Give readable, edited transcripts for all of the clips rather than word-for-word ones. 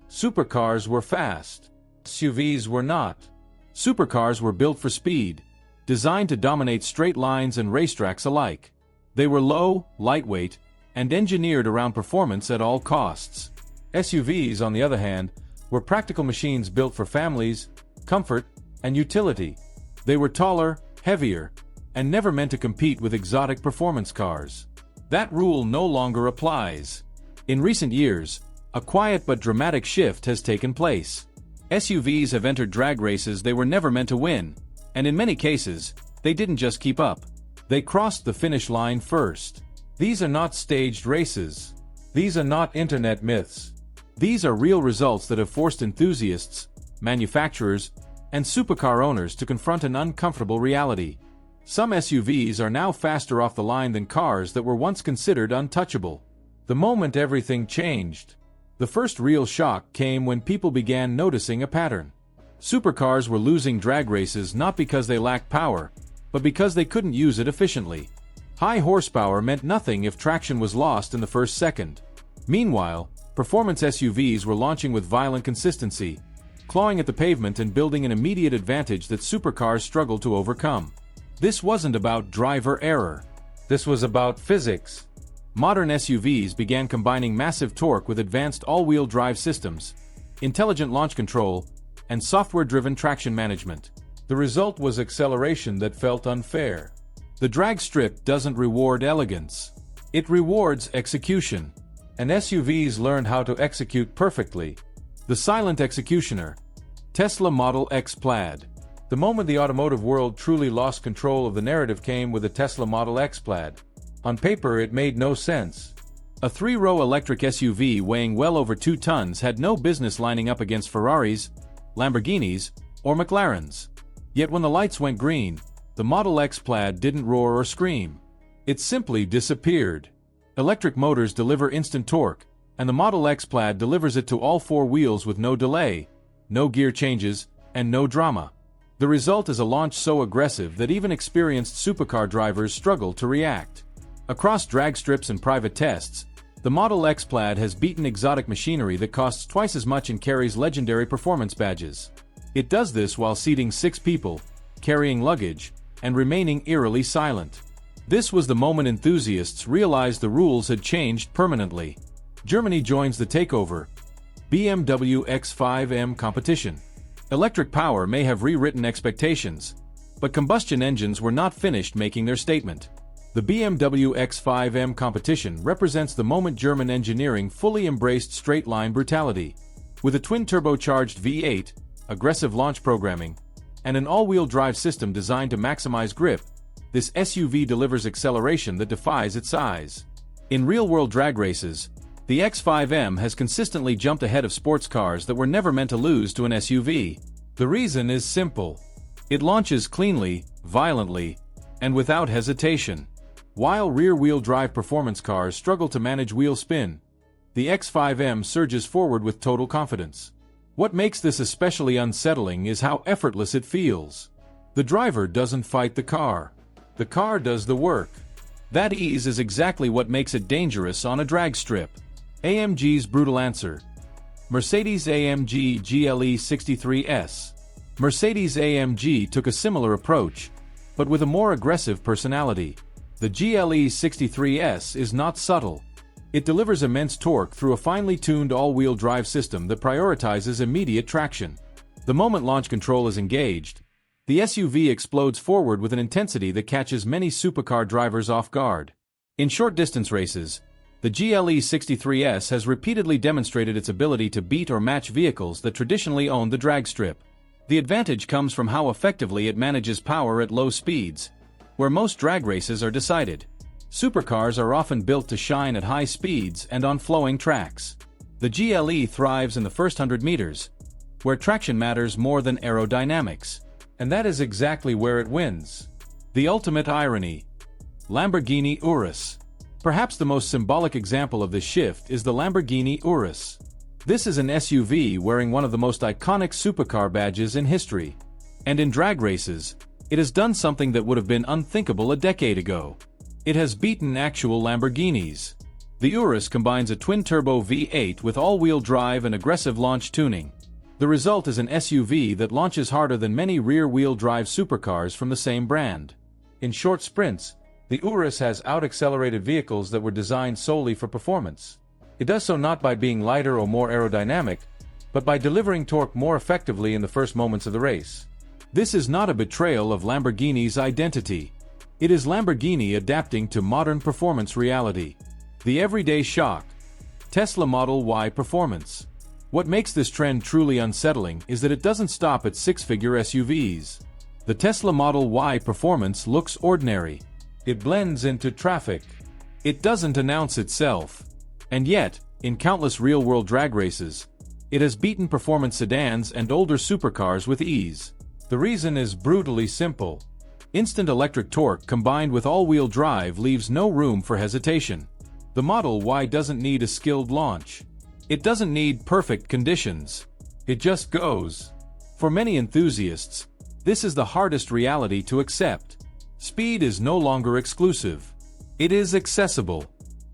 Supercars were fast. SUVs were not. Supercars were built for speed, designed to dominate straight lines and racetracks alike. They were low, lightweight, and engineered around performance at all costs. SUVs, on the other hand, were practical machines built for families, comfort, and utility. They were taller, heavier, and never meant to compete with exotic performance cars. That rule no longer applies. In recent years, a quiet but dramatic shift has taken place. SUVs have entered drag races they were never meant to win, and in many cases, they didn't just keep up. They crossed the finish line first. These are not staged races. These are not internet myths. These are real results that have forced enthusiasts, manufacturers, and supercar owners to confront an uncomfortable reality. Some SUVs are now faster off the line than cars that were once considered untouchable. The moment everything changed. The first real shock came when people began noticing a pattern. Supercars were losing drag races not because they lacked power, but because they couldn't use it efficiently. High horsepower meant nothing if traction was lost in the first second. Meanwhile, performance SUVs were launching with violent consistency, clawing at the pavement and building an immediate advantage that supercars struggled to overcome. This wasn't about driver error. This was about physics. Modern SUVs began combining massive torque with advanced all-wheel drive systems, intelligent launch control, and software-driven traction management. The result was acceleration that felt unfair. The drag strip doesn't reward elegance. It rewards execution. And SUVs learned how to execute perfectly. The silent executioner. Tesla Model X Plaid. The moment the automotive world truly lost control of the narrative came with the Tesla Model X Plaid. On paper, it made no sense. A three-row electric SUV weighing well over 2 tons had no business lining up against Ferraris, Lamborghinis, or McLarens. Yet when the lights went green, the Model X Plaid didn't roar or scream. It simply disappeared. Electric motors deliver instant torque, and the Model X Plaid delivers it to all 4 wheels with no delay, no gear changes, and no drama. The result is a launch so aggressive that even experienced supercar drivers struggle to react. Across drag strips and private tests, the Model X Plaid has beaten exotic machinery that costs twice as much and carries legendary performance badges. It does this while seating 6 people, carrying luggage, and remaining eerily silent. This was the moment enthusiasts realized the rules had changed permanently. Germany joins the takeover. BMW X5M competition. Electric power may have rewritten expectations, but combustion engines were not finished making their statement. The BMW X5M competition represents the moment German engineering fully embraced straight-line brutality. With a twin-turbocharged V8, aggressive launch programming, and an all-wheel drive system designed to maximize grip, this SUV delivers acceleration that defies its size. In real-world drag races, the X5M has consistently jumped ahead of sports cars that were never meant to lose to an SUV. The reason is simple. It launches cleanly, violently, and without hesitation. While rear-wheel drive performance cars struggle to manage wheel spin, the X5M surges forward with total confidence. What makes this especially unsettling is how effortless it feels. The driver doesn't fight the car does the work. That ease is exactly what makes it dangerous on a drag strip. AMG's brutal answer. Mercedes-AMG GLE 63S. Mercedes-AMG took a similar approach, but with a more aggressive personality. The GLE 63S is not subtle. It delivers immense torque through a finely tuned all-wheel drive system that prioritizes immediate traction. The moment launch control is engaged, the SUV explodes forward with an intensity that catches many supercar drivers off guard. In short-distance races, the GLE 63S has repeatedly demonstrated its ability to beat or match vehicles that traditionally own the drag strip. The advantage comes from how effectively it manages power at low speeds, where most drag races are decided. Supercars are often built to shine at high speeds and on flowing tracks. The GLE thrives in the first 100 meters, where traction matters more than aerodynamics. And that is exactly where it wins. The ultimate irony. Lamborghini Urus. Perhaps the most symbolic example of this shift is the Lamborghini Urus. This is an SUV wearing one of the most iconic supercar badges in history. And in drag races, it has done something that would have been unthinkable a decade ago. It has beaten actual Lamborghinis. The Urus combines a twin-turbo V8 with all-wheel drive and aggressive launch tuning. The result is an SUV that launches harder than many rear-wheel drive supercars from the same brand. In short sprints, the Urus has out-accelerated vehicles that were designed solely for performance. It does so not by being lighter or more aerodynamic, but by delivering torque more effectively in the first moments of the race. This is not a betrayal of Lamborghini's identity. It is Lamborghini adapting to modern performance reality. The everyday shock. Tesla Model Y performance. What makes this trend truly unsettling is that it doesn't stop at six-figure SUVs. The Tesla Model Y performance looks ordinary. It blends into traffic. It doesn't announce itself. And yet, in countless real-world drag races, it has beaten performance sedans and older supercars with ease. The reason is brutally simple. Instant electric torque combined with all-wheel drive leaves no room for hesitation. The Model Y doesn't need a skilled launch. It doesn't need perfect conditions. It just goes. For many enthusiasts, this is the hardest reality to accept. Speed is no longer exclusive. It is accessible.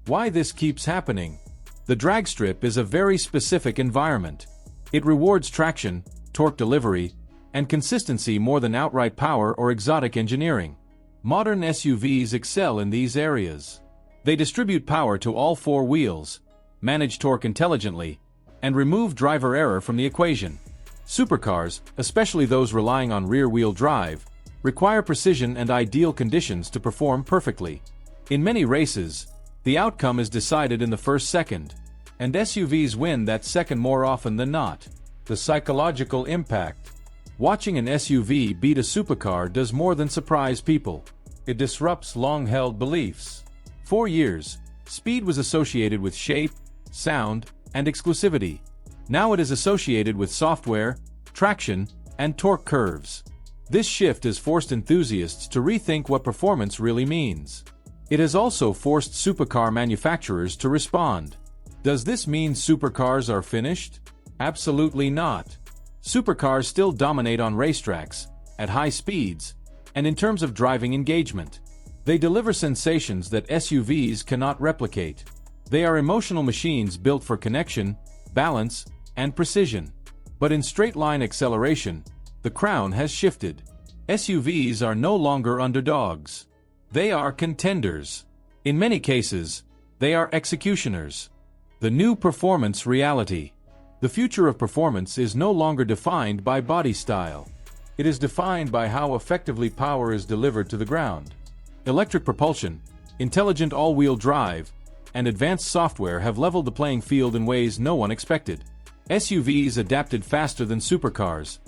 Why this keeps happening? The drag strip is a very specific environment. It rewards traction, torque delivery, and consistency more than outright power or exotic engineering. Modern SUVs excel in these areas. They distribute power to all four wheels, manage torque intelligently, and remove driver error from the equation. Supercars, especially those relying on rear-wheel drive, require precision and ideal conditions to perform perfectly. In many races, the outcome is decided in the first second, and SUVs win that second more often than not. The psychological impact. Watching an SUV beat a supercar does more than surprise people. It disrupts long-held beliefs. For years, speed was associated with shape, sound, and exclusivity. Now it is associated with software, traction, and torque curves. This shift has forced enthusiasts to rethink what performance really means. It has also forced supercar manufacturers to respond. Does this mean supercars are finished? Absolutely not. Supercars still dominate on racetracks, at high speeds, and in terms of driving engagement. They deliver sensations that SUVs cannot replicate. They are emotional machines built for connection, balance, and precision. But in straight-line acceleration, the crown has shifted. SUVs are no longer underdogs. They are contenders. In many cases, they are executioners. The new performance reality. The future of performance is no longer defined by body style. It is defined by how effectively power is delivered to the ground. Electric propulsion, intelligent all-wheel drive, and advanced software have leveled the playing field in ways no one expected. SUVs adapted faster than supercars,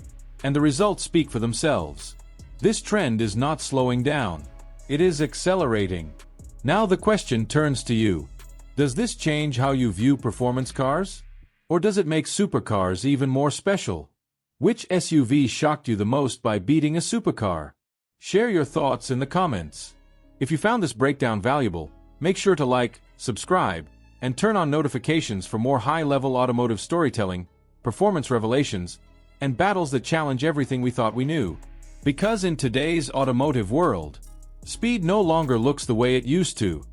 and the results speak for themselves. This trend is not slowing down. It is accelerating. Now the question turns to you. Does this change how you view performance cars? Or does it make supercars even more special? Which SUV shocked you the most by beating a supercar? Share your thoughts in the comments. If you found this breakdown valuable, make sure to like, subscribe, and turn on notifications for more high-level automotive storytelling, performance revelations, and battles that challenge everything we thought we knew. Because in today's automotive world, speed no longer looks the way it used to.